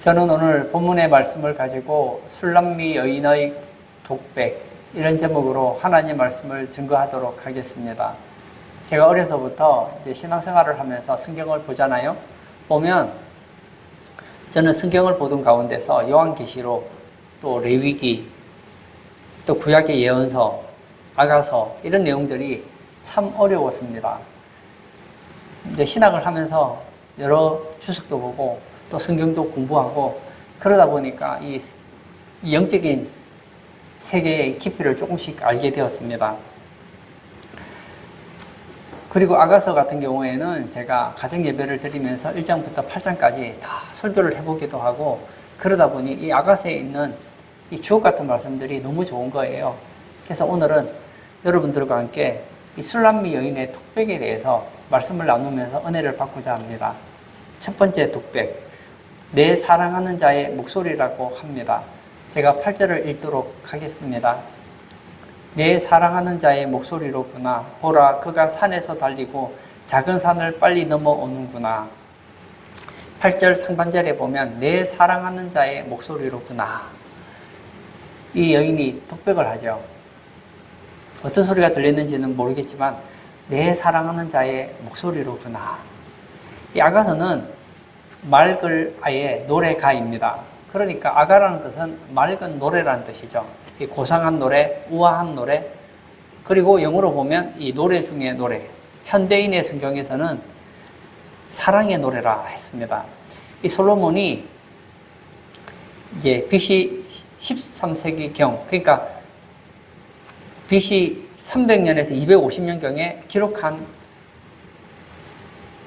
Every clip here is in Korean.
저는 오늘 본문의 말씀을 가지고 술람미 여인의 독백 이런 제목으로 하나님 말씀을 증거하도록 하겠습니다. 제가 어려서부터 이제 신앙생활을 하면서 성경을 보잖아요. 보면 저는 성경을 보던 가운데서 요한계시록, 또 레위기, 또 구약의 예언서, 아가서 이런 내용들이 참 어려웠습니다. 이제 신학을 하면서 여러 주석도 보고 또 성경도 공부하고 그러다 보니까 이 영적인 세계의 깊이를 조금씩 알게 되었습니다. 그리고 아가서 같은 경우에는 제가 가정 예배를 드리면서 1장부터 8장까지 다 설교를 해보기도 하고 그러다 보니 이 아가서에 있는 이 주옥 같은 말씀들이 너무 좋은 거예요. 그래서 오늘은 여러분들과 함께 이 술람미 여인의 독백에 대해서 말씀을 나누면서 은혜를 받고자 합니다. 첫 번째 독백, 내 사랑하는 자의 목소리라고 합니다. 제가 8절을 읽도록 하겠습니다. 내 사랑하는 자의 목소리로구나. 보라, 그가 산에서 달리고 작은 산을 빨리 넘어오는구나. 8절 상반절에 보면 내 사랑하는 자의 목소리로구나. 이 여인이 독백을 하죠. 어떤 소리가 들렸는지는 모르겠지만 내 사랑하는 자의 목소리로구나. 이 아가서는 맑을 아의 노래가입니다. 그러니까 아가라는 뜻은 맑은 노래라는 뜻이죠. 이 고상한 노래, 우아한 노래, 그리고 영어로 보면 이 노래 중에 노래, 현대인의 성경에서는 사랑의 노래라 했습니다. 이 솔로몬이 이제 BC 13세기경, 그러니까 BC 300년에서 250년경에 기록한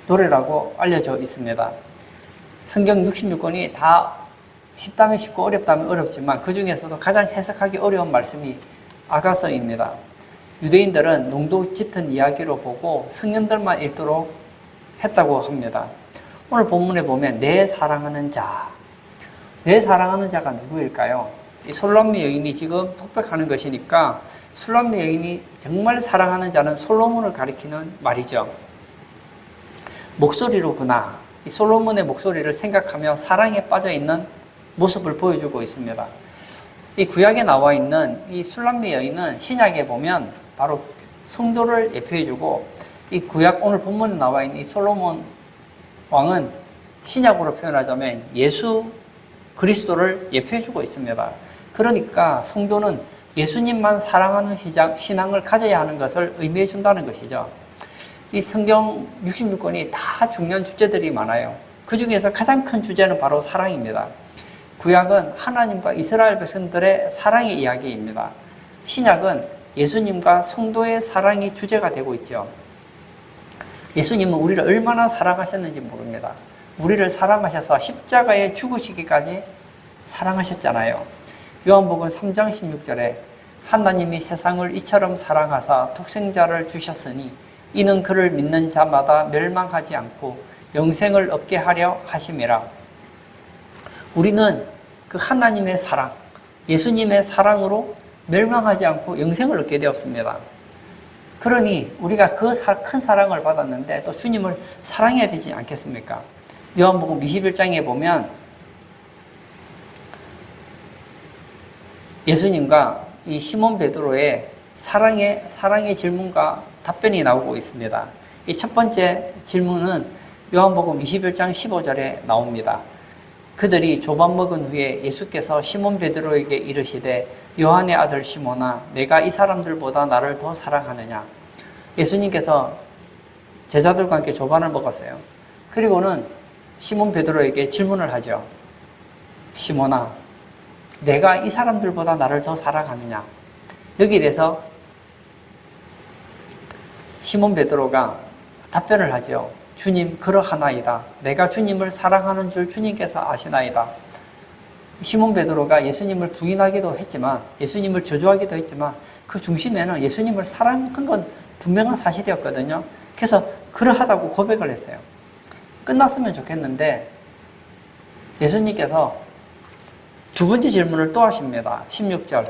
노래라고 알려져 있습니다. 성경 66권이 다 쉽다면 쉽고 어렵다면 어렵지만 그 중에서도 가장 해석하기 어려운 말씀이 아가서입니다. 유대인들은 농도 짙은 이야기로 보고 성년들만 읽도록 했다고 합니다. 오늘 본문에 보면 내 사랑하는 자, 내 사랑하는 자가 누구일까요? 이 술람미 여인이 지금 독백하는 것이니까 술람미 여인이 정말 사랑하는 자는 솔로몬을 가리키는 말이죠. 목소리로구나. 이 솔로몬의 목소리를 생각하며 사랑에 빠져있는 모습을 보여주고 있습니다. 이 구약에 나와 있는 이 술람미 여인은 신약에 보면 바로 성도를 예표해주고 이 구약 오늘 본문에 나와 있는 이 솔로몬 왕은 신약으로 표현하자면 예수 그리스도를 예표해주고 있습니다. 그러니까 성도는 예수님만 사랑하는 신앙을 가져야 하는 것을 의미해 준다는 것이죠. 이 성경 66권이 다 중요한 주제들이 많아요. 그 중에서 가장 큰 주제는 바로 사랑입니다. 구약은 하나님과 이스라엘 백성들의 사랑의 이야기입니다. 신약은 예수님과 성도의 사랑이 주제가 되고 있죠. 예수님은 우리를 얼마나 사랑하셨는지 모릅니다. 우리를 사랑하셔서 십자가에 죽으시기까지 사랑하셨잖아요. 요한복음 3장 16절에 하나님이 세상을 이처럼 사랑하사 독생자를 주셨으니 이는 그를 믿는 자마다 멸망하지 않고 영생을 얻게 하려 하심이라. 우리는 그 하나님의 사랑, 예수님의 사랑으로 멸망하지 않고 영생을 얻게 되었습니다. 그러니 우리가 그 큰 사랑을 받았는데 또 주님을 사랑해야 되지 않겠습니까? 요한복음 21장에 보면 예수님과 이 시몬 베드로의 사랑의 질문과 답변이 나오고 있습니다. 이 첫 번째 질문은 요한복음 21장 15절에 나옵니다. 그들이 조반 먹은 후에 예수께서 시몬 베드로에게 이르시되 요한의 아들 시몬아 내가 이 사람들보다 나를 더 사랑하느냐. 예수님께서 제자들과 함께 조반을 먹었어요. 그리고는 시몬 베드로에게 질문을 하죠. 시몬아 내가 이 사람들보다 나를 더 사랑하느냐. 여기에 대해서 시몬 베드로가 답변을 하죠. 주님 그러하나이다. 내가 주님을 사랑하는 줄 주님께서 아시나이다. 시몬 베드로가 예수님을 부인하기도 했지만 예수님을 저주하기도 했지만 그 중심에는 예수님을 사랑한 건 분명한 사실이었거든요. 그래서 그러하다고 고백을 했어요. 끝났으면 좋겠는데 예수님께서 두 번째 질문을 또 하십니다. 16절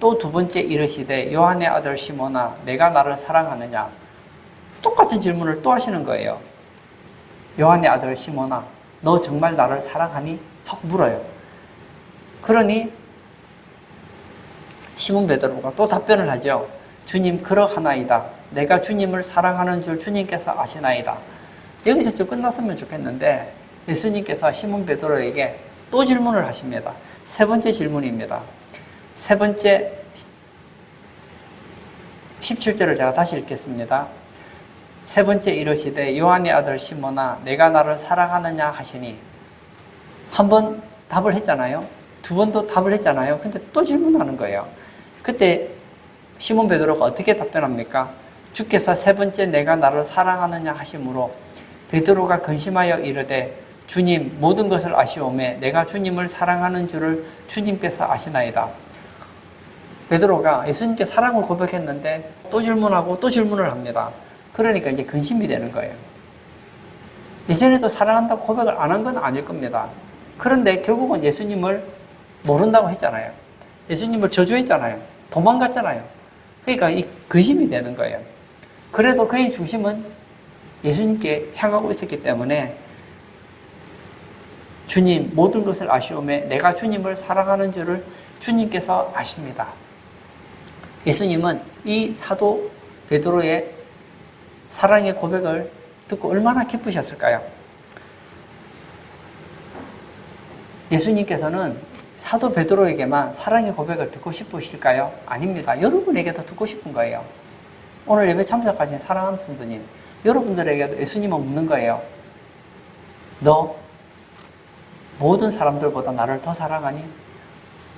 또 두 번째 이르시되 요한의 아들 시몬아 내가 나를 사랑하느냐. 똑같은 질문을 또 하시는 거예요. 요한의 아들 시몬아 너 정말 나를 사랑하니? 하고 물어요. 그러니 시몬 베드로가 또 답변을 하죠. 주님, 그러하나이다. 내가 주님을 사랑하는 줄 주님께서 아시나이다. 여기서 좀 끝났으면 좋겠는데 예수님께서 시몬 베드로에게 또 질문을 하십니다. 세 번째 질문입니다. 세 번째 17절을 제가 다시 읽겠습니다. 세 번째 이르시되 요한의 아들 시몬아 내가 나를 사랑하느냐 하시니, 한 번 답을 했잖아요. 두 번도 답을 했잖아요. 근데 또 질문하는 거예요. 그때 시몬 베드로가 어떻게 답변합니까? 주께서 세 번째 내가 나를 사랑하느냐 하심으로 베드로가 근심하여 이르되 주님, 모든 것을 아시오매 내가 주님을 사랑하는 줄을 주님께서 아시나이다. 베드로가 예수님께 사랑을 고백했는데 또 질문하고 또 질문을 합니다. 그러니까 이제 근심이 되는 거예요. 예전에도 사랑한다고 고백을 안 한 건 아닐 겁니다. 그런데 결국은 예수님을 모른다고 했잖아요. 예수님을 저주했잖아요. 도망갔잖아요. 그러니까 이 근심이 되는 거예요. 그래도 그의 중심은 예수님께 향하고 있었기 때문에 주님, 모든 것을 아시오매 내가 주님을 사랑하는 줄을 주님께서 아십니다. 예수님은 이 사도 베드로의 사랑의 고백을 듣고 얼마나 기쁘셨을까요? 예수님께서는 사도 베드로에게만 사랑의 고백을 듣고 싶으실까요? 아닙니다. 여러분에게도 듣고 싶은 거예요. 오늘 예배 참석하신 사랑하는 성도님, 여러분들에게도 예수님은 묻는 거예요. 너 모든 사람들보다 나를 더 사랑하니?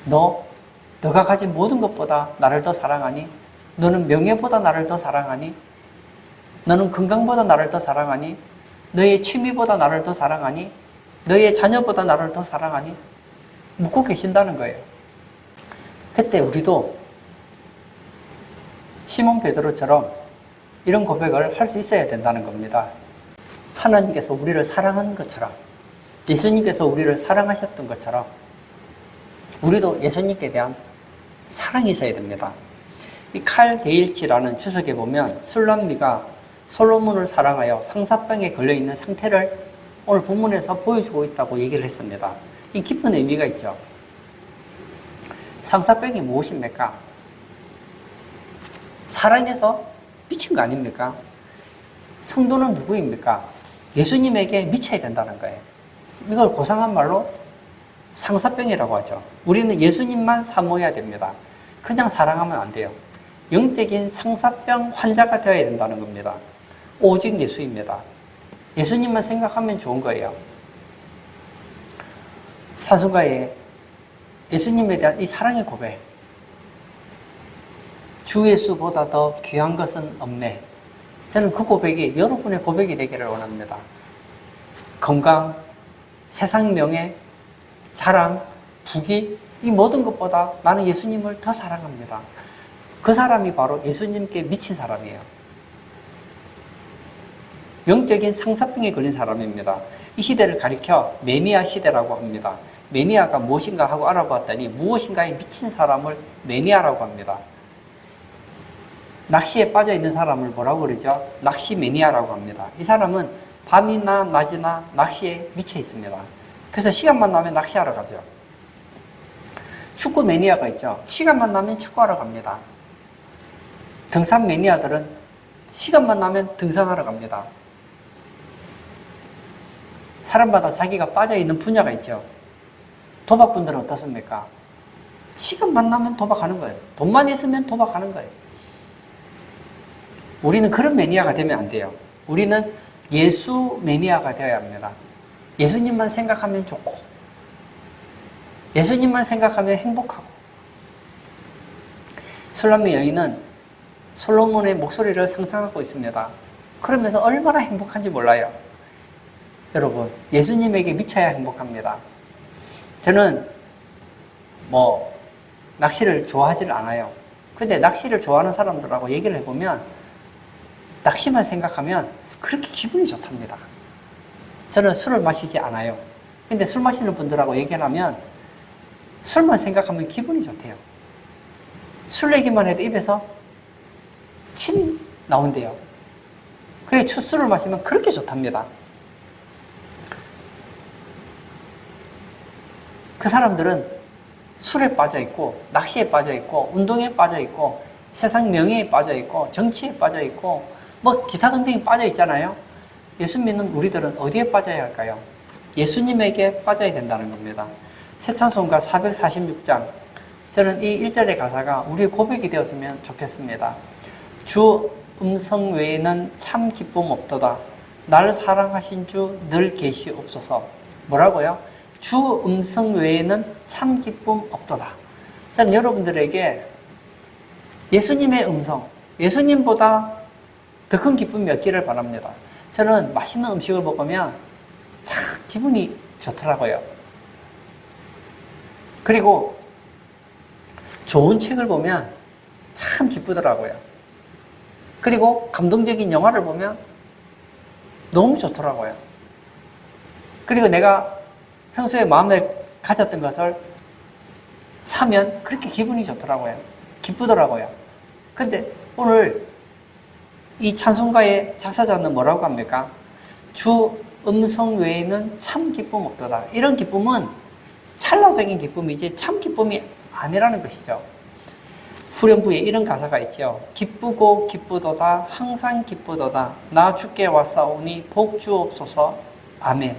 너가 가진 모든 것보다 나를 더 사랑하니? 너는 명예보다 나를 더 사랑하니? 너는 건강보다 나를 더 사랑하니? 너의 취미보다 나를 더 사랑하니? 너의 자녀보다 나를 더 사랑하니? 묻고 계신다는 거예요. 그때 우리도 시몬 베드로처럼 이런 고백을 할 수 있어야 된다는 겁니다. 하나님께서 우리를 사랑하는 것처럼, 예수님께서 우리를 사랑하셨던 것처럼 우리도 예수님께 대한 사랑이 있어야 됩니다. 이 칼 데일치라는 주석에 보면 술람미가 솔로몬을 사랑하여 상사병에 걸려있는 상태를 오늘 본문에서 보여주고 있다고 얘기를 했습니다. 이 깊은 의미가 있죠. 상사병이 무엇입니까? 사랑해서 미친 거 아닙니까? 성도는 누구입니까? 예수님에게 미쳐야 된다는 거예요. 이걸 고상한 말로 상사병이라고 하죠. 우리는 예수님만 사모해야 됩니다. 그냥 사랑하면 안 돼요. 영적인 상사병 환자가 되어야 된다는 겁니다. 오직 예수입니다. 예수님만 생각하면 좋은 거예요. 찬송가에 예수님에 대한 이 사랑의 고백, 주 예수보다 더 귀한 것은 없네. 저는 그 고백이 여러분의 고백이 되기를 원합니다. 건강, 세상 명예, 자랑, 부귀, 이 모든 것보다 나는 예수님을 더 사랑합니다. 그 사람이 바로 예수님께 미친 사람이에요. 영적인 상사병에 걸린 사람입니다. 이 시대를 가리켜 매니아 시대라고 합니다. 매니아가 무엇인가 하고 알아봤더니 무엇인가에 미친 사람을 매니아라고 합니다. 낚시에 빠져 있는 사람을 뭐라고 그러죠? 낚시 매니아라고 합니다. 이 사람은 밤이나 낮이나 낚시에 미쳐 있습니다. 그래서 시간만 나면 낚시하러 가죠. 축구 매니아가 있죠. 시간만 나면 축구하러 갑니다. 등산 매니아들은 시간만 나면 등산하러 갑니다. 사람마다 자기가 빠져있는 분야가 있죠. 도박꾼들은 어떻습니까? 시간만 나면 도박하는 거예요. 돈만 있으면 도박하는 거예요. 우리는 그런 매니아가 되면 안 돼요. 우리는 예수 매니아가 되어야 합니다. 예수님만 생각하면 좋고, 예수님만 생각하면 행복하고. 술람미 여인은 솔로몬의 목소리를 상상하고 있습니다. 그러면서 얼마나 행복한지 몰라요. 여러분, 예수님에게 미쳐야 행복합니다. 저는 낚시를 좋아하지를 않아요. 근데 낚시를 좋아하는 사람들하고 얘기를 해보면 낚시만 생각하면 그렇게 기분이 좋답니다. 저는 술을 마시지 않아요. 근데 술 마시는 분들하고 얘기를 하면 술만 생각하면 기분이 좋대요. 술 얘기만 해도 입에서 침이 나온대요. 그래, 술을 마시면 그렇게 좋답니다. 그 사람들은 술에 빠져 있고, 낚시에 빠져 있고, 운동에 빠져 있고, 세상 명예에 빠져 있고, 정치에 빠져 있고, 뭐 기타 등등에 빠져 있잖아요. 예수 믿는 우리들은 어디에 빠져야 할까요? 예수님에게 빠져야 된다는 겁니다. 새 찬송가 446장. 저는 이 1절의 가사가 우리의 고백이 되었으면 좋겠습니다. 주 음성 외에는 참 기쁨 없도다. 나를 사랑하신 주 늘 계시옵소서. 뭐라고요? 주 음성 외에는 참 기쁨 없도다. 저는 여러분들에게 예수님의 음성, 예수님보다 더 큰 기쁨이 없기를 바랍니다. 저는 맛있는 음식을 먹으면 참 기분이 좋더라고요. 그리고 좋은 책을 보면 참 기쁘더라고요. 그리고 감동적인 영화를 보면 너무 좋더라고요. 그리고 내가 평소에 마음에 가졌던 것을 사면 그렇게 기분이 좋더라고요. 기쁘더라고요. 근데 오늘 이 찬송가의 작사자는 뭐라고 합니까? 주 음성 외에는 참 기쁨 없도다. 이런 기쁨은 찰나적인 기쁨이지 참 기쁨이 아니라는 것이죠. 후렴부에 이런 가사가 있죠. 기쁘고 기쁘도다 항상 기쁘도다 나 주께 왔사오니 복 주옵소서 아멘.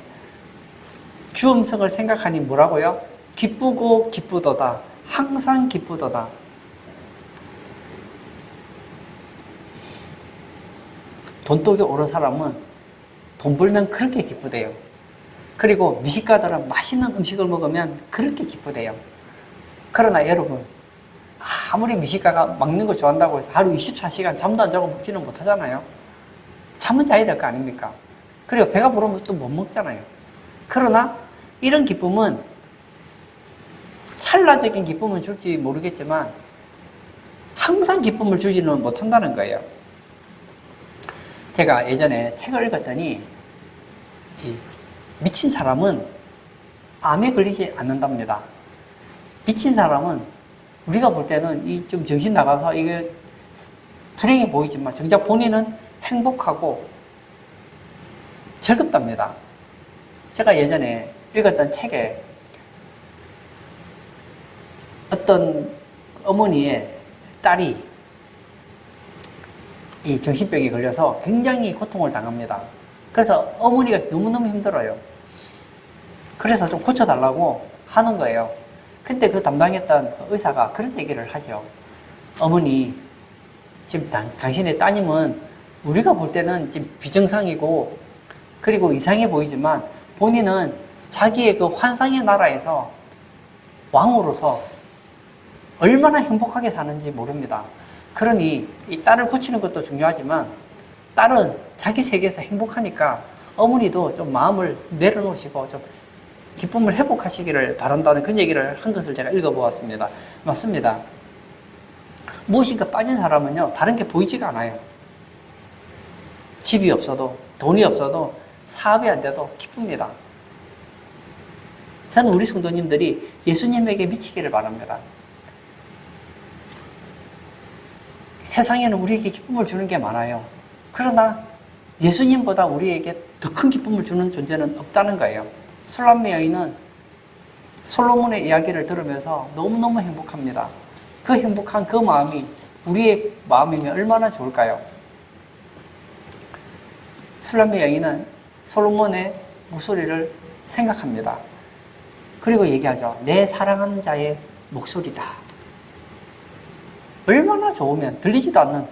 주 음성을 생각하니 뭐라고요? 기쁘고 기쁘도다 항상 기쁘도다. 돈독이 오른 사람은 돈 벌면 그렇게 기쁘대요. 그리고 미식가들은 맛있는 음식을 먹으면 그렇게 기쁘대요. 그러나 여러분, 아무리 미식가가 먹는 거 좋아한다고 해서 하루 24시간 잠도 안 자고 먹지는 못하잖아요. 잠은 자야 될 거 아닙니까? 그리고 배가 부르면 또 못 먹잖아요. 그러나 이런 기쁨은 찰나적인 기쁨을 줄지 모르겠지만 항상 기쁨을 주지는 못한다는 거예요. 제가 예전에 책을 읽었더니 미친 사람은 암에 걸리지 않는답니다. 미친 사람은 우리가 볼 때는 이 좀 정신 나가서 이게 불행해 보이지만 정작 본인은 행복하고 즐겁답니다. 제가 예전에 읽었던 책에 어떤 어머니의 딸이 이 정신병에 걸려서 굉장히 고통을 당합니다. 그래서 어머니가 너무너무 힘들어요. 그래서 좀 고쳐달라고 하는 거예요. 근데 그 담당했던 의사가 그런 얘기를 하죠. 어머니, 지금 당신의 따님은 우리가 볼 때는 지금 비정상이고 그리고 이상해 보이지만 본인은 자기의 그 환상의 나라에서 왕으로서 얼마나 행복하게 사는지 모릅니다. 그러니 이 딸을 고치는 것도 중요하지만 딸은 자기 세계에서 행복하니까 어머니도 좀 마음을 내려놓으시고 좀 기쁨을 회복하시기를 바란다는 그런 얘기를 한 것을 제가 읽어보았습니다. 맞습니다. 무엇인가 빠진 사람은요, 다른 게 보이지가 않아요. 집이 없어도, 돈이 없어도, 사업이 안 돼도 기쁩니다. 저는 우리 성도님들이 예수님에게 미치기를 바랍니다. 세상에는 우리에게 기쁨을 주는 게 많아요. 그러나 예수님보다 우리에게 더 큰 기쁨을 주는 존재는 없다는 거예요. 술람매 여인은 솔로몬의 이야기를 들으면서 너무너무 행복합니다. 그 행복한 그 마음이 우리의 마음이면 얼마나 좋을까요? 술람매 여인은 솔로몬의 목소리를 생각합니다. 그리고 얘기하죠. 내 사랑하는 자의 목소리다. 얼마나 좋으면 들리지도 않는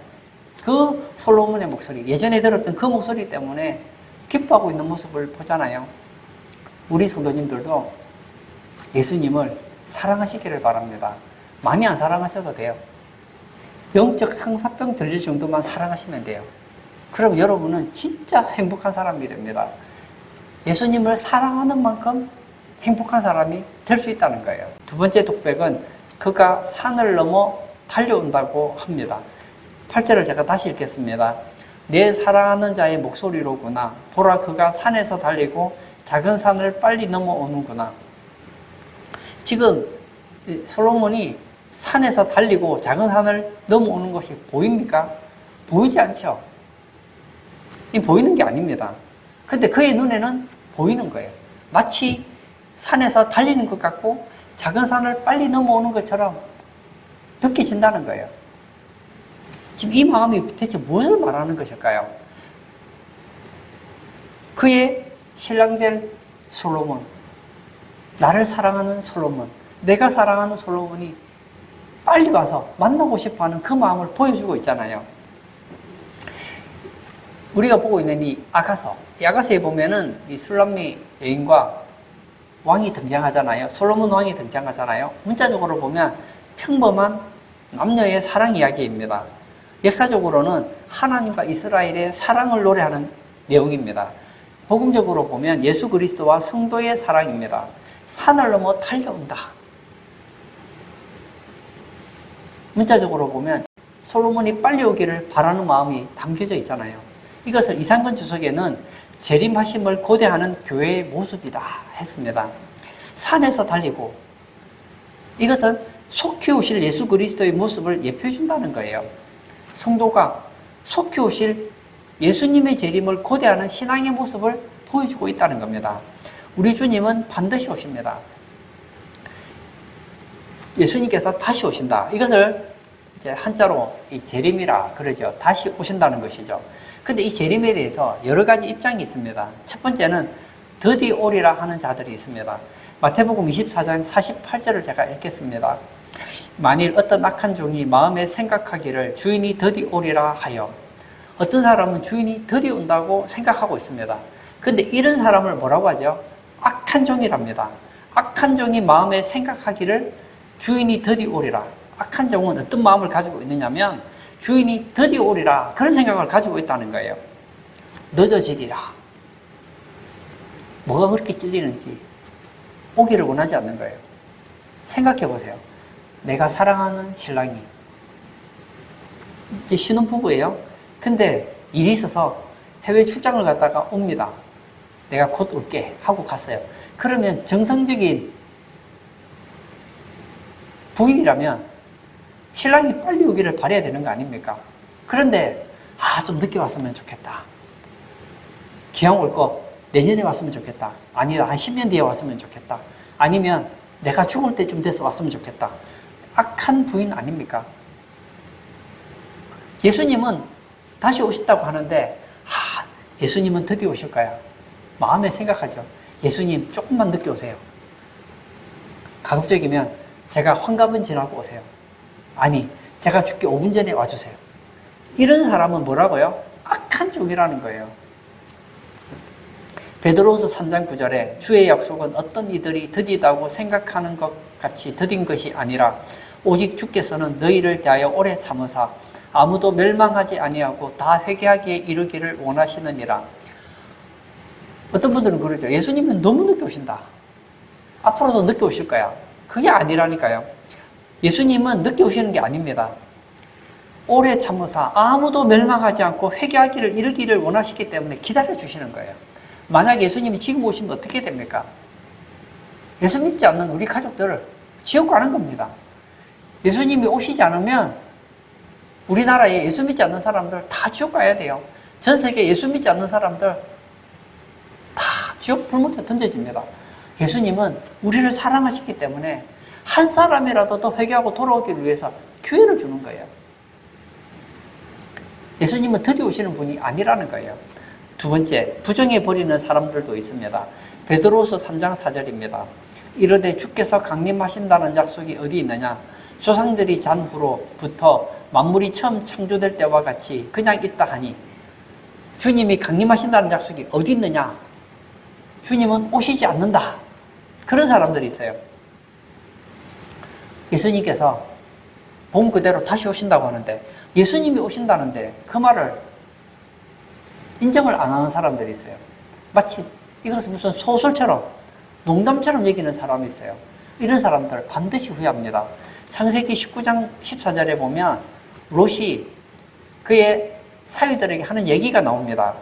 그 솔로몬의 목소리, 예전에 들었던 그 목소리 때문에 기뻐하고 있는 모습을 보잖아요. 우리 성도님들도 예수님을 사랑하시기를 바랍니다. 많이 안 사랑하셔도 돼요. 영적 상사병 들릴 정도만 사랑하시면 돼요. 그럼 여러분은 진짜 행복한 사람이 됩니다. 예수님을 사랑하는 만큼 행복한 사람이 될 수 있다는 거예요. 두 번째 독백은 그가 산을 넘어 달려온다고 합니다. 8절을 제가 다시 읽겠습니다. 내 사랑하는 자의 목소리로구나. 보라 그가 산에서 달리고 작은 산을 빨리 넘어오는구나. 지금 솔로몬이 산에서 달리고 작은 산을 넘어오는 것이 보입니까? 보이지 않죠. 이 보이는 게 아닙니다. 근데 그의 눈에는 보이는 거예요. 마치 산에서 달리는 것 같고 작은 산을 빨리 넘어오는 것처럼 느껴진다는 거예요. 지금 이 마음이 대체 무엇을 말하는 것일까요? 그의 신랑될 솔로몬, 나를 사랑하는 솔로몬, 내가 사랑하는 솔로몬이 빨리 와서 만나고 싶어하는 그 마음을 보여주고 있잖아요. 우리가 보고 있는 이 아가서에 보면은 이 술람미 여인과 왕이 등장하잖아요. 솔로몬 왕이 등장하잖아요. 문자적으로 보면 평범한 남녀의 사랑 이야기입니다. 역사적으로는 하나님과 이스라엘의 사랑을 노래하는 내용입니다. 복음적으로 보면 예수 그리스도와 성도의 사랑입니다. 산을 넘어 달려온다. 문자적으로 보면 솔로몬이 빨리 오기를 바라는 마음이 담겨져 있잖아요. 이것을 이상근 주석에는 재림하심을 고대하는 교회의 모습이다 했습니다. 산에서 달리고, 이것은 속히 오실 예수 그리스도의 모습을 예표해 준다는 거예요. 성도가 속히 오실 예수님의 재림을 고대하는 신앙의 모습을 보여주고 있다는 겁니다. 우리 주님은 반드시 오십니다. 예수님께서 다시 오신다. 이것을 이제 한자로 이 재림이라 그러죠. 다시 오신다는 것이죠. 근데 이 재림에 대해서 여러 가지 입장이 있습니다. 첫 번째는 드디 오리라 하는 자들이 있습니다. 마태복음 24장 48절을 제가 읽겠습니다. 만일 어떤 악한 종이 마음에 생각하기를 주인이 드디 오리라 하여, 어떤 사람은 주인이 드디 온다고 생각하고 있습니다. 근데 이런 사람을 뭐라고 하죠? 악한 종이랍니다. 악한 종이 마음에 생각하기를 주인이 드디 오리라. 악한 종은 어떤 마음을 가지고 있느냐면 주인이 드디 오리라, 그런 생각을 가지고 있다는 거예요. 늦어지리라. 뭐가 그렇게 찔리는지 오기를 원하지 않는 거예요. 생각해 보세요. 내가 사랑하는 신랑이 이제 신혼부부예요. 근데 일이 있어서 해외 출장을 갔다가 옵니다. 내가 곧 올게 하고 갔어요. 그러면 정상적인 부인이라면 신랑이 빨리 오기를 바라야 되는 거 아닙니까? 그런데 좀 늦게 왔으면 좋겠다. 기왕 올 거 내년에 왔으면 좋겠다. 아니다, 한 10년 뒤에 왔으면 좋겠다. 아니면 내가 죽을 때쯤 돼서 왔으면 좋겠다. 악한 부인 아닙니까? 예수님은 다시 오신다고 하는데 예수님은 드디어 오실까요? 마음에 생각하죠. 예수님 조금만 늦게 오세요. 가급적이면 제가 환갑은 지나고 오세요. 아니, 제가 죽기 5분 전에 와주세요. 이런 사람은 뭐라고요? 악한 종이라는 거예요. 베드로후서 3장 9절에 주의 약속은 어떤 이들이 드디다고 생각하는 것 같이 드딘 것이 아니라 오직 주께서는 너희를 대하여 오래 참으사 아무도 멸망하지 아니하고 다 회개하기에 이르기를 원하시느니라. 어떤 분들은 그러죠. 예수님은 너무 늦게 오신다. 앞으로도 늦게 오실 거야. 그게 아니라니까요. 예수님은 늦게 오시는 게 아닙니다. 오래 참으사 아무도 멸망하지 않고 회개하기를 이르기를 원하시기 때문에 기다려 주시는 거예요. 만약 예수님이 지금 오시면 어떻게 됩니까? 예수 믿지 않는 우리 가족들을 지옥 가는 겁니다. 예수님이 오시지 않으면 우리나라에 예수 믿지 않는 사람들 다 지옥 가야 돼요. 전 세계 예수 믿지 않는 사람들 다 지옥 불못에 던져집니다. 예수님은 우리를 사랑하시기 때문에 한 사람이라도 더 회개하고 돌아오기 위해서 기회를 주는 거예요. 예수님은 드디어 오시는 분이 아니라는 거예요. 두 번째, 부정해버리는 사람들도 있습니다. 베드로후서 3장 4절입니다. 이르되 주께서 강림하신다는 약속이 어디 있느냐? 조상들이 잔 후로부터 만물이 처음 창조될 때와 같이 그냥 있다 하니, 주님이 강림하신다는 약속이 어디 있느냐? 주님은 오시지 않는다. 그런 사람들이 있어요. 예수님께서 본 그대로 다시 오신다고 하는데, 예수님이 오신다는데 그 말을 인정을 안 하는 사람들이 있어요. 마치 이것은 무슨 소설처럼, 농담처럼 여기는 사람이 있어요. 이런 사람들 반드시 후회합니다. 창세기 19장 14절에 보면 롯이 그의 사위들에게 하는 얘기가 나옵니다.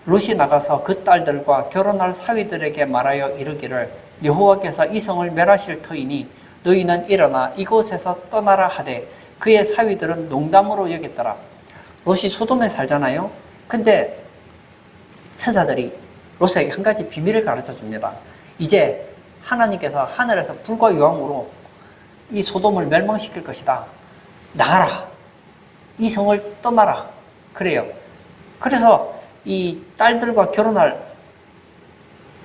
롯이 나가서 그 딸들과 결혼할 사위들에게 말하여 이르기를 여호와께서 이 성을 멸하실 터이니 너희는 일어나 이곳에서 떠나라 하되 그의 사위들은 농담으로 여겼더라. 롯이 소돔에 살잖아요. 근데 천사들이 롯에게 한 가지 비밀을 가르쳐 줍니다. 이제 하나님께서 하늘에서 불과 유황으로 이 소돔을 멸망시킬 것이다. 나가라. 이 성을 떠나라. 그래요. 그래서 이 딸들과 결혼할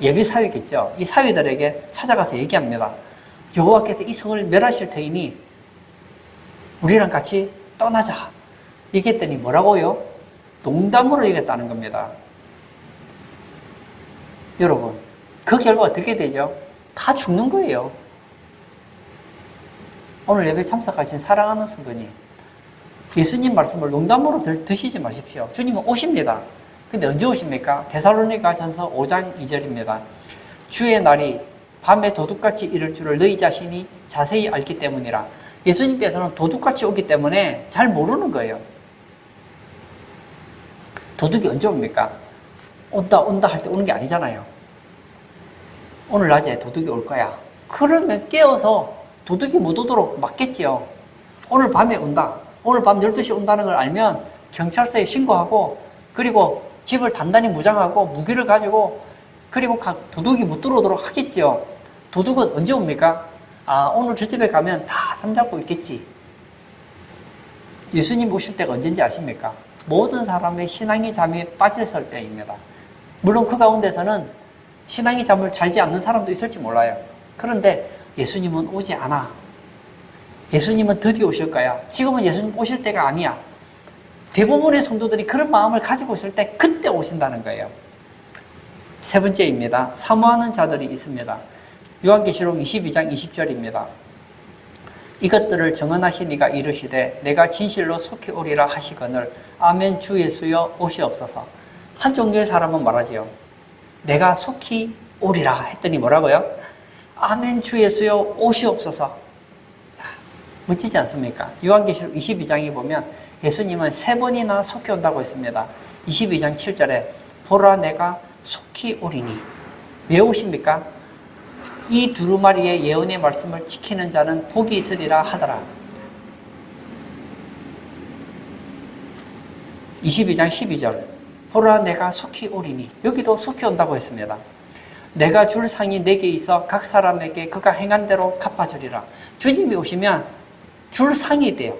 예비 사위겠죠. 이 사위들에게 찾아가서 얘기합니다. 여호와께서 이 성을 멸하실 터이니 우리랑 같이 떠나자. 얘기했더니 뭐라고요? 농담으로 얘기했다는 겁니다. 여러분, 그 결과 어떻게 되죠? 다 죽는 거예요. 오늘 예배 참석하신 사랑하는 성도님, 예수님 말씀을 농담으로 드시지 마십시오. 주님은 오십니다. 근데 언제 오십니까? 데살로니가전서 5장 2절입니다. 주의 날이 밤에 도둑같이 이를 줄을 너희 자신이 자세히 알기 때문이라. 예수님께서는 도둑같이 오기 때문에 잘 모르는 거예요. 도둑이 언제 옵니까? 온다 할 때 오는 게 아니잖아요. 오늘 낮에 도둑이 올 거야. 그러면 깨어서 도둑이 못 오도록 막겠지요. 오늘 밤에 온다. 오늘 밤 12시 온다는 걸 알면 경찰서에 신고하고, 그리고 집을 단단히 무장하고 무기를 가지고, 그리고 도둑이 못 들어오도록 하겠지요. 도둑은 언제 옵니까? 오늘 저 집에 가면 다 잠자고 있겠지. 예수님 오실 때가 언제인지 아십니까? 모든 사람의 신앙이 잠이 빠졌을 때입니다. 물론 그 가운데서는 신앙이 잠을 잘지 않는 사람도 있을지 몰라요. 그런데 예수님은 오지 않아. 예수님은 드디어 오실 거야. 지금은 예수님 오실 때가 아니야. 대부분의 성도들이 그런 마음을 가지고 있을 때 그때 오신다는 거예요. 세 번째입니다. 사모하는 자들이 있습니다. 요한계시록 22장 20절입니다. 이것들을 정언하신 이가 이르시되 내가 진실로 속히 오리라 하시거늘 아멘 주 예수여 오시옵소서. 한 종류의 사람은 말하지요. 내가 속히 오리라 했더니 뭐라고요? 아멘 주 예수여 오시옵소서. 멋지지 않습니까? 요한계시록 22장에 보면 예수님은 3번이나 속히 온다고 했습니다. 22장 7절에 보라 내가 속히 오리니. 왜 오십니까? 이 두루마리의 예언의 말씀을 지키는 자는 복이 있으리라 하더라. 22장 12절 보라 내가 속히 오리니. 여기도 속히 온다고 했습니다. 내가 줄 상이 내게 있어 각 사람에게 그가 행한 대로 갚아주리라. 주님이 오시면 줄 상이 돼요.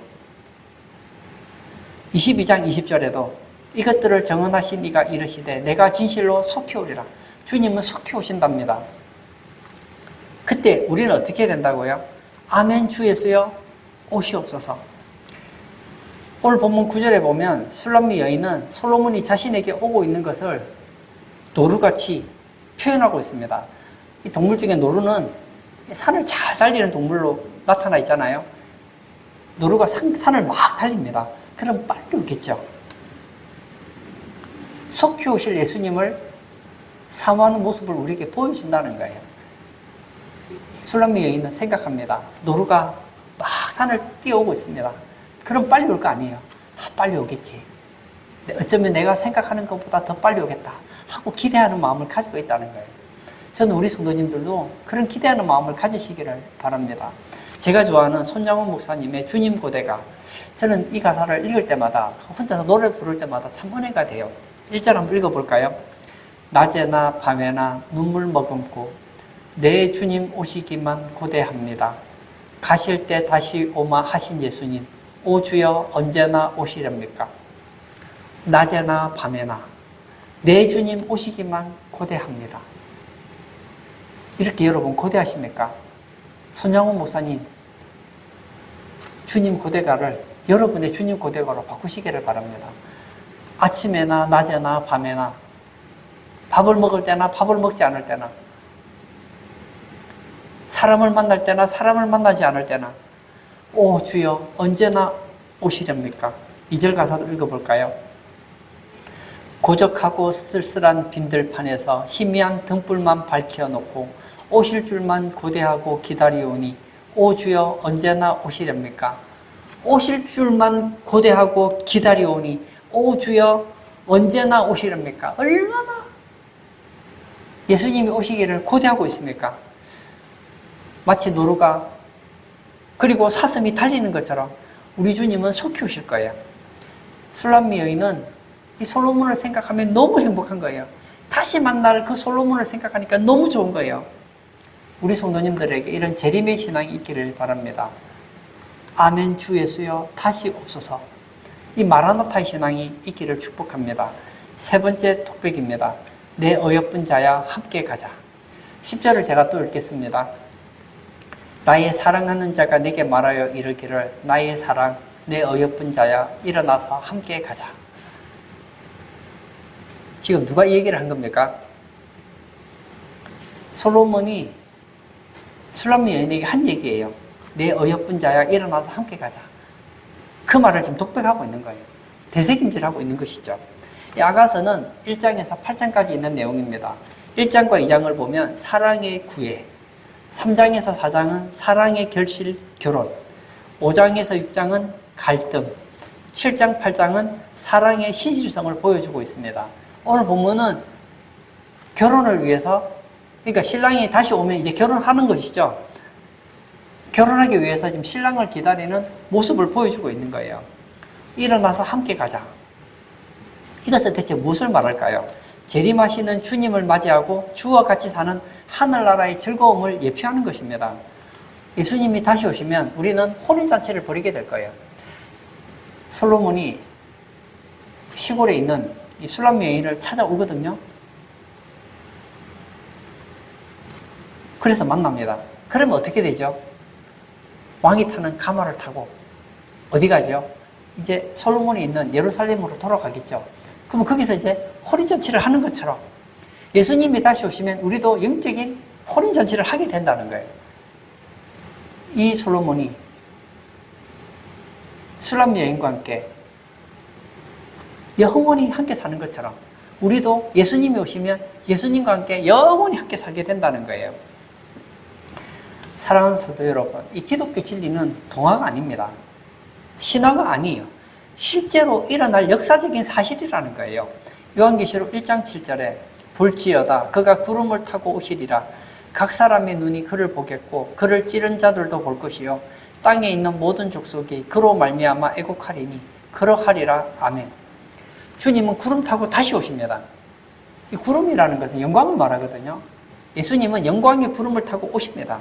22장 20절에도 이것들을 정언하신 이가 이르시되 내가 진실로 속히 오리라. 주님은 속히 오신답니다. 그때 우리는 어떻게 된다고요? 아멘 주 예수여 오시옵소서. 오늘 본문 9절에 보면 술람미 여인은 솔로몬이 자신에게 오고 있는 것을 노루같이 표현하고 있습니다. 이 동물 중에 노루는 산을 잘 달리는 동물로 나타나 있잖아요. 노루가 산을 막 달립니다. 그럼 빨리 오겠죠. 속히 오실 예수님을 사모하는 모습을 우리에게 보여준다는 거예요. 술람미 여인은 생각합니다. 노루가 막 산을 뛰어오고 있습니다. 그럼 빨리 올 거 아니에요. 빨리 오겠지. 어쩌면 내가 생각하는 것보다 더 빨리 오겠다 하고 기대하는 마음을 가지고 있다는 거예요. 저는 우리 성도님들도 그런 기대하는 마음을 가지시기를 바랍니다. 제가 좋아하는 손장훈 목사님의 주님 고대가, 저는 이 가사를 읽을 때마다, 혼자서 노래 부를 때마다 참 은혜가 돼요. 1절 한번 읽어볼까요? 낮에나 밤에나 눈물 머금고 내 주님 오시기만 고대합니다. 가실 때 다시 오마 하신 예수님, 오 주여 언제나 오시렵니까? 낮에나 밤에나 내 주님 오시기만 고대합니다. 이렇게 여러분 고대하십니까? 손양훈 목사님 주님 고대가를 여러분의 주님 고대가로 바꾸시기를 바랍니다. 아침에나 낮에나 밤에나, 밥을 먹을 때나 밥을 먹지 않을 때나, 사람을 만날 때나 사람을 만나지 않을 때나, 오 주여 언제나 오시렵니까? 2절 가사도 읽어볼까요? 고적하고 쓸쓸한 빈들판에서 희미한 등불만 밝혀놓고 오실 줄만 고대하고 기다리오니 오 주여 언제나 오시렵니까? 오실 줄만 고대하고 기다리오니 오 주여 언제나 오시렵니까? 얼마나 예수님이 오시기를 고대하고 있습니까? 마치 노루가 그리고 사슴이 달리는 것처럼 우리 주님은 속히 오실 거예요. 술람미 여인은 이 솔로몬을 생각하면 너무 행복한 거예요. 다시 만날 그 솔로몬을 생각하니까 너무 좋은 거예요. 우리 성도님들에게 이런 재림의 신앙이 있기를 바랍니다. 아멘 주 예수여 다시 옵소서. 이 마라나타의 신앙이 있기를 축복합니다. 세 번째 톡백입니다. 내 어여쁜 자야 함께 가자. 10절을 제가 또 읽겠습니다. 나의 사랑하는 자가 내게 말하여 이르기를 나의 사랑 내 어여쁜 자야 일어나서 함께 가자. 지금 누가 이 얘기를 한 겁니까? 솔로몬이 술람미 여인에게 한 얘기예요. 내 어여쁜 자야 일어나서 함께 가자. 그 말을 지금 독백하고 있는 거예요. 되새김질하고 있는 것이죠. 이 아가서는 1장에서 8장까지 있는 내용입니다. 1장과 2장을 보면 사랑의 구애, 3장에서 4장은 사랑의 결실, 결혼, 5장에서 6장은 갈등, 7장, 8장은 사랑의 신실성을 보여주고 있습니다. 오늘 본문은 결혼을 위해서, 그러니까 신랑이 다시 오면 이제 결혼하는 것이죠. 결혼하기 위해서 지금 신랑을 기다리는 모습을 보여주고 있는 거예요. 일어나서 함께 가자. 이것은 대체 무엇을 말할까요? 재림하시는 주님을 맞이하고 주와 같이 사는 하늘나라의 즐거움을 예표하는 것입니다. 예수님이 다시 오시면 우리는 혼인잔치를 벌이게 될 거예요. 솔로몬이 시골에 있는 이 술람 여인을 찾아오거든요. 그래서 만납니다. 그러면 어떻게 되죠? 왕이 타는 가마를 타고 어디 가죠? 이제 솔로몬이 있는 예루살렘으로 돌아가겠죠. 그럼 거기서 이제 혼인잔치를 하는 것처럼 예수님이 다시 오시면 우리도 영적인 혼인잔치를 하게 된다는 거예요. 이 솔로몬이 술람 여인과 함께 영원히 함께 사는 것처럼 우리도 예수님이 오시면 예수님과 함께 영원히 함께 살게 된다는 거예요. 사랑하는 성도 여러분, 이 기독교 진리는 동화가 아닙니다. 신화가 아니에요. 실제로 일어날 역사적인 사실이라는 거예요. 요한계시록 1장 7절에 볼지어다 그가 구름을 타고 오시리라. 각 사람의 눈이 그를 보겠고 그를 찌른 자들도 볼 것이요 땅에 있는 모든 족속이 그로 말미암아 애곡하리니 그러하리라. 아멘. 주님은 구름 타고 다시 오십니다. 이 구름이라는 것은 영광을 말하거든요. 예수님은 영광의 구름을 타고 오십니다.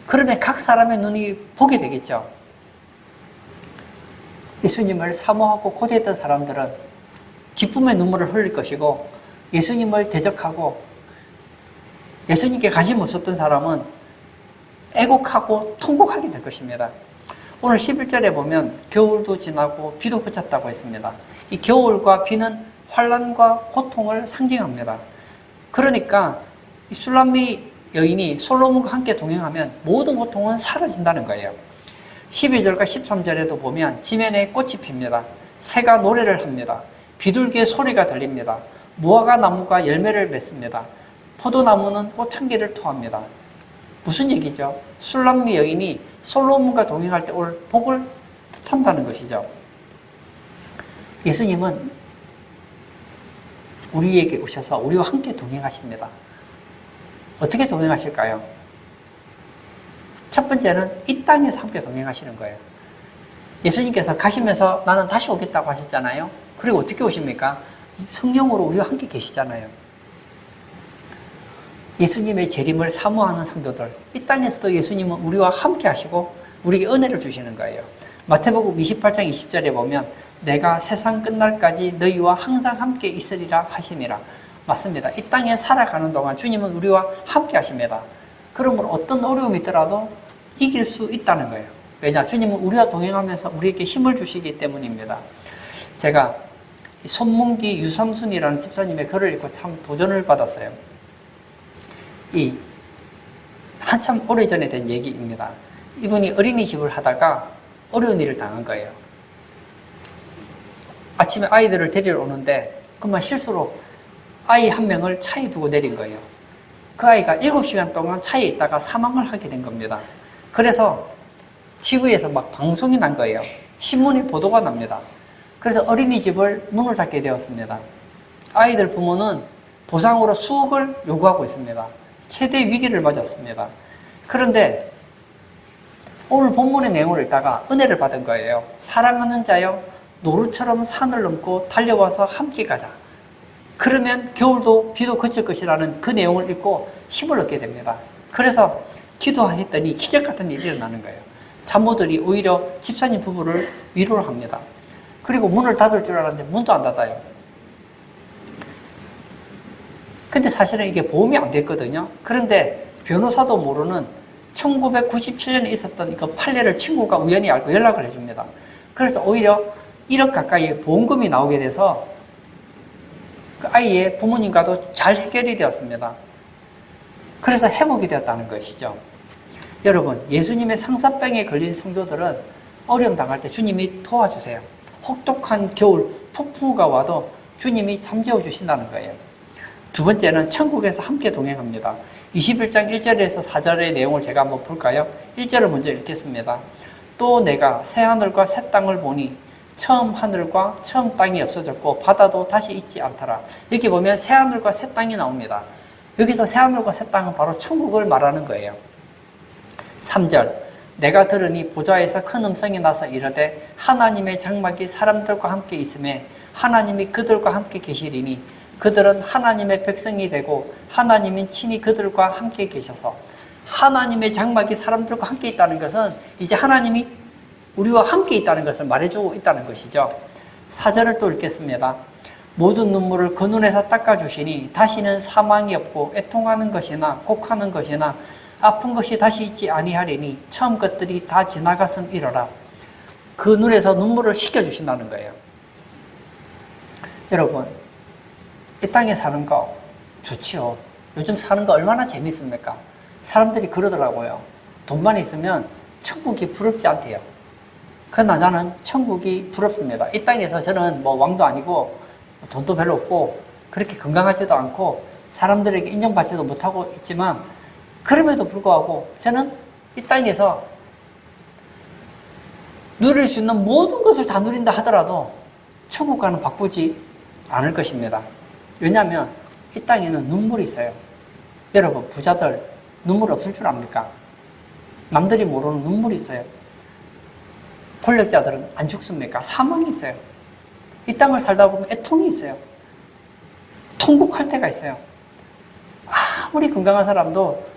그러면 각 사람의 눈이 보게 되겠죠. 예수님을 사모하고 고대했던 사람들은 기쁨의 눈물을 흘릴 것이고 예수님을 대적하고 예수님께 관심 없었던 사람은 애곡하고 통곡하게 될 것입니다. 오늘 11절에 보면 겨울도 지나고 비도 그쳤다고 했습니다. 이 겨울과 비는 환난과 고통을 상징합니다. 그러니까 이 술람미 여인이 솔로몬과 함께 동행하면 모든 고통은 사라진다는 거예요. 12절과 13절에도 보면 지면에 꽃이 핍니다. 새가 노래를 합니다. 비둘기의 소리가 들립니다. 무화과 나무가 열매를 맺습니다. 포도나무는 꽃향기를 토합니다. 무슨 얘기죠? 술람미 여인이 솔로몬과 동행할 때 올 복을 뜻한다는 것이죠. 예수님은 우리에게 오셔서 우리와 함께 동행하십니다. 어떻게 동행하실까요? 첫 번째는 이 땅에서 함께 동행하시는 거예요. 예수님께서 가시면서 나는 다시 오겠다고 하셨잖아요. 그리고 어떻게 오십니까? 성령으로 우리와 함께 계시잖아요. 예수님의 재림을 사모하는 성도들, 이 땅에서도 예수님은 우리와 함께 하시고 우리에게 은혜를 주시는 거예요. 마태복음 28장 20절에 보면 내가 세상 끝날까지 너희와 항상 함께 있으리라 하시니라. 맞습니다. 이 땅에 살아가는 동안 주님은 우리와 함께 하십니다. 그러므로 어떤 어려움이 있더라도 이길 수 있다는 거예요. 왜냐? 주님은 우리와 동행하면서 우리에게 힘을 주시기 때문입니다. 제가 손문기 유삼순이라는 집사님의 글을 읽고 참 도전을 받았어요. 이 한참 오래전에 된 얘기입니다. 이분이 어린이집을 하다가 어려운 일을 당한 거예요. 아침에 아이들을 데리러 오는데 그만 실수로 아이 한 명을 차에 두고 내린 거예요. 그 아이가 7시간 동안 차에 있다가 사망을 하게 된 겁니다. 그래서 TV에서 막 방송이 난 거예요. 신문에 보도가 납니다. 그래서 어린이집을 문을 닫게 되었습니다. 아이들 부모는 보상으로 수억을 요구하고 있습니다. 최대 위기를 맞았습니다. 그런데 오늘 본문의 내용을 읽다가 은혜를 받은 거예요. 사랑하는 자여 노루처럼 산을 넘고 달려와서 함께 가자. 그러면 겨울도 비도 그칠 것이라는 그 내용을 읽고 힘을 얻게 됩니다. 그래서 기도했더니 기적 같은 일이 일어나는 거예요. 장모들이 오히려 집사님 부부를 위로를 합니다. 그리고 문을 닫을 줄 알았는데 문도 안 닫아요. 근데 사실은 이게 보험이 안 됐거든요. 그런데 변호사도 모르는 1997년에 있었던 그 판례를 친구가 우연히 알고 연락을 해줍니다. 그래서 오히려 1억 가까이 보험금이 나오게 돼서 그 아이의 부모님과도 잘 해결이 되었습니다. 그래서 회복이 되었다는 것이죠. 여러분, 예수님의 상사병에 걸린 성도들은 어려움 당할 때 주님이 도와주세요. 혹독한 겨울, 폭풍우가 와도 주님이 잠재워 주신다는 거예요. 두 번째는 천국에서 함께 동행합니다. 21장 1절에서 4절의 내용을 제가 한번 볼까요? 1절을 먼저 읽겠습니다. 또 내가 새 하늘과 새 땅을 보니 처음 하늘과 처음 땅이 없어졌고 바다도 다시 있지 않더라. 여기 보면 새 하늘과 새 땅이 나옵니다. 여기서 새 하늘과 새 땅은 바로 천국을 말하는 거예요. 3절 내가 들으니 보좌에서 큰 음성이 나서 이르되 하나님의 장막이 사람들과 함께 있음에 하나님이 그들과 함께 계시리니 그들은 하나님의 백성이 되고 하나님은 친히 그들과 함께 계셔서 하나님의 장막이 사람들과 함께 있다는 것은 이제 하나님이 우리와 함께 있다는 것을 말해주고 있다는 것이죠. 4절을 또 읽겠습니다. 모든 눈물을 그 눈에서 닦아주시니 다시는 사망이 없고 애통하는 것이나 곡하는 것이나 아픈 것이 다시 있지 아니하리니 처음 것들이 다 지나갔음 이러라. 그 눈에서 눈물을 씻겨주신다는 거예요. 여러분, 이 땅에 사는 거 좋지요. 요즘 사는 거 얼마나 재밌습니까? 사람들이 그러더라고요. 돈만 있으면 천국이 부럽지 않대요. 그러나 나는 천국이 부럽습니다. 이 땅에서 저는 뭐 왕도 아니고 돈도 별로 없고 그렇게 건강하지도 않고 사람들에게 인정받지도 못하고 있지만 그럼에도 불구하고 저는 이 땅에서 누릴 수 있는 모든 것을 다 누린다 하더라도 천국과는 바꾸지 않을 것입니다. 왜냐하면 이 땅에는 눈물이 있어요. 여러분, 부자들 눈물 없을 줄 압니까? 남들이 모르는 눈물이 있어요. 권력자들은 안 죽습니까? 사망이 있어요. 이 땅을 살다 보면 애통이 있어요. 통곡할 때가 있어요. 아무리 건강한 사람도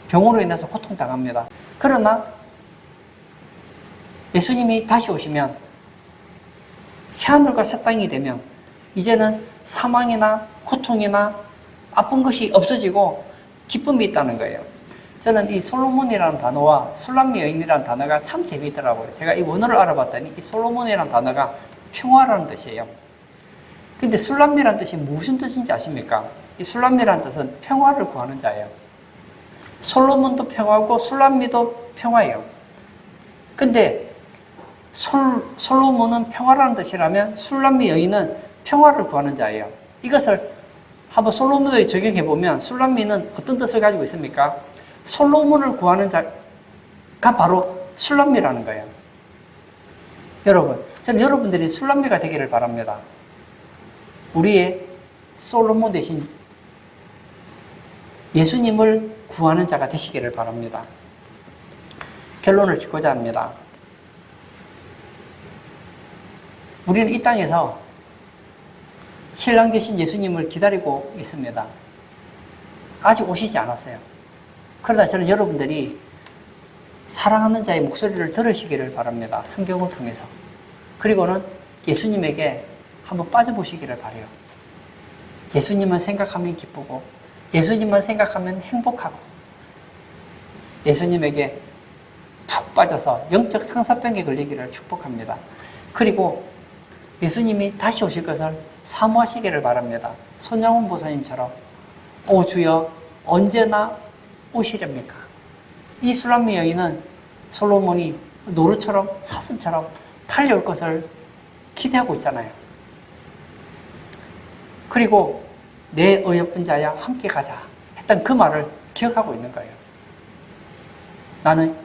병으로 인해서 고통당합니다. 그러나 예수님이 다시 오시면 새하늘과 새 땅이 되면 이제는 사망이나 고통이나 아픈 것이 없어지고 기쁨이 있다는 거예요. 저는 이 솔로몬이라는 단어와 술람미 여인이라는 단어가 참 재미있더라고요. 제가 이 원어를 알아봤더니 이 솔로몬이라는 단어가 평화라는 뜻이에요. 근데 술람미라는 뜻이 무슨 뜻인지 아십니까? 이 술람미라는 뜻은 평화를 구하는 자예요. 솔로몬도 평화고 술람미도 평화예요. 근데 솔로몬은 평화라는 뜻이라면 술람미 여인은 평화를 구하는 자예요. 이것을 한번 솔로몬에 적용해보면 술람미는 어떤 뜻을 가지고 있습니까? 솔로몬을 구하는 자가 바로 술람미라는 거예요. 여러분, 저는 여러분들이 술람미가 되기를 바랍니다. 우리의 솔로몬 대신 예수님을 구하는 자가 되시기를 바랍니다. 결론을 짓고자 합니다. 우리는 이 땅에서 신랑 되신 예수님을 기다리고 있습니다. 아직 오시지 않았어요. 그러나 저는 여러분들이 사랑하는 자의 목소리를 들으시기를 바랍니다. 성경을 통해서. 그리고는 예수님에게 한번 빠져보시기를 바라요. 예수님만 생각하면 기쁘고 예수님만 생각하면 행복하고 예수님에게 푹 빠져서 영적 상사병에 걸리기를 축복합니다. 그리고 예수님이 다시 오실 것을 사모하시기를 바랍니다. 손양훈 보사님처럼 오 주여 언제나 오시렵니까? 이 술람미 여인은 솔로몬이 노루처럼 사슴처럼 달려올 것을 기대하고 있잖아요. 그리고 내 어여쁜 자야 함께 가자 했던 그 말을 기억하고 있는 거예요. 나는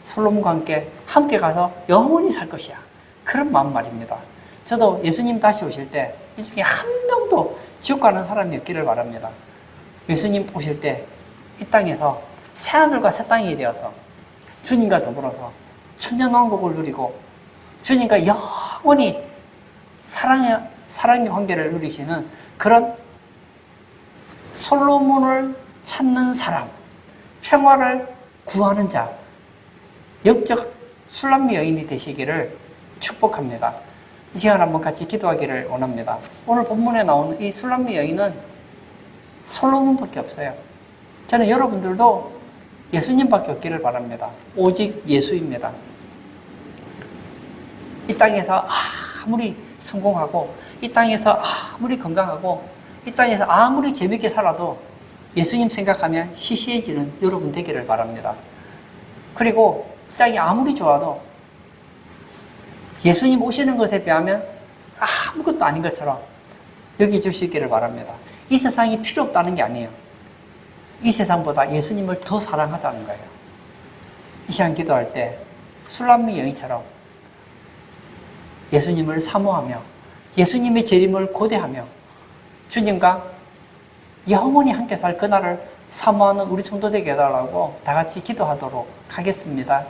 솔로몬과 함께 가서 영원히 살 것이야. 그런 마음 말입니다. 저도 예수님 다시 오실 때 이 중에 한 명도 지옥 가는 사람이 없기를 바랍니다. 예수님 오실 때 이 땅에서 새하늘과 새 땅이 되어서 주님과 더불어서 천년왕국을 누리고 주님과 영원히 사랑의 관계를 누리시는 그런 솔로몬을 찾는 사람, 평화를 구하는 자, 영적 술람미 여인이 되시기를 축복합니다. 이 시간 한번 같이 기도하기를 원합니다. 오늘 본문에 나오는 이 술람미 여인은 솔로몬밖에 없어요. 저는 여러분들도 예수님밖에 없기를 바랍니다. 오직 예수입니다. 이 땅에서 아무리 성공하고, 이 땅에서 아무리 건강하고, 이 땅에서 아무리 재밌게 살아도 예수님 생각하면 시시해지는 여러분 되기를 바랍니다. 그리고 이 땅이 아무리 좋아도 예수님 오시는 것에 비하면 아무것도 아닌 것처럼 여겨주시기를 바랍니다. 이 세상이 필요 없다는 게 아니에요. 이 세상보다 예수님을 더 사랑하자는 거예요. 이 시간 기도할 때 술람미 여인처럼 예수님을 사모하며 예수님의 재림을 고대하며 주님과 영원히 함께 살 그날을 사모하는 우리 성도 되게 해달라고 다 같이 기도하도록 하겠습니다.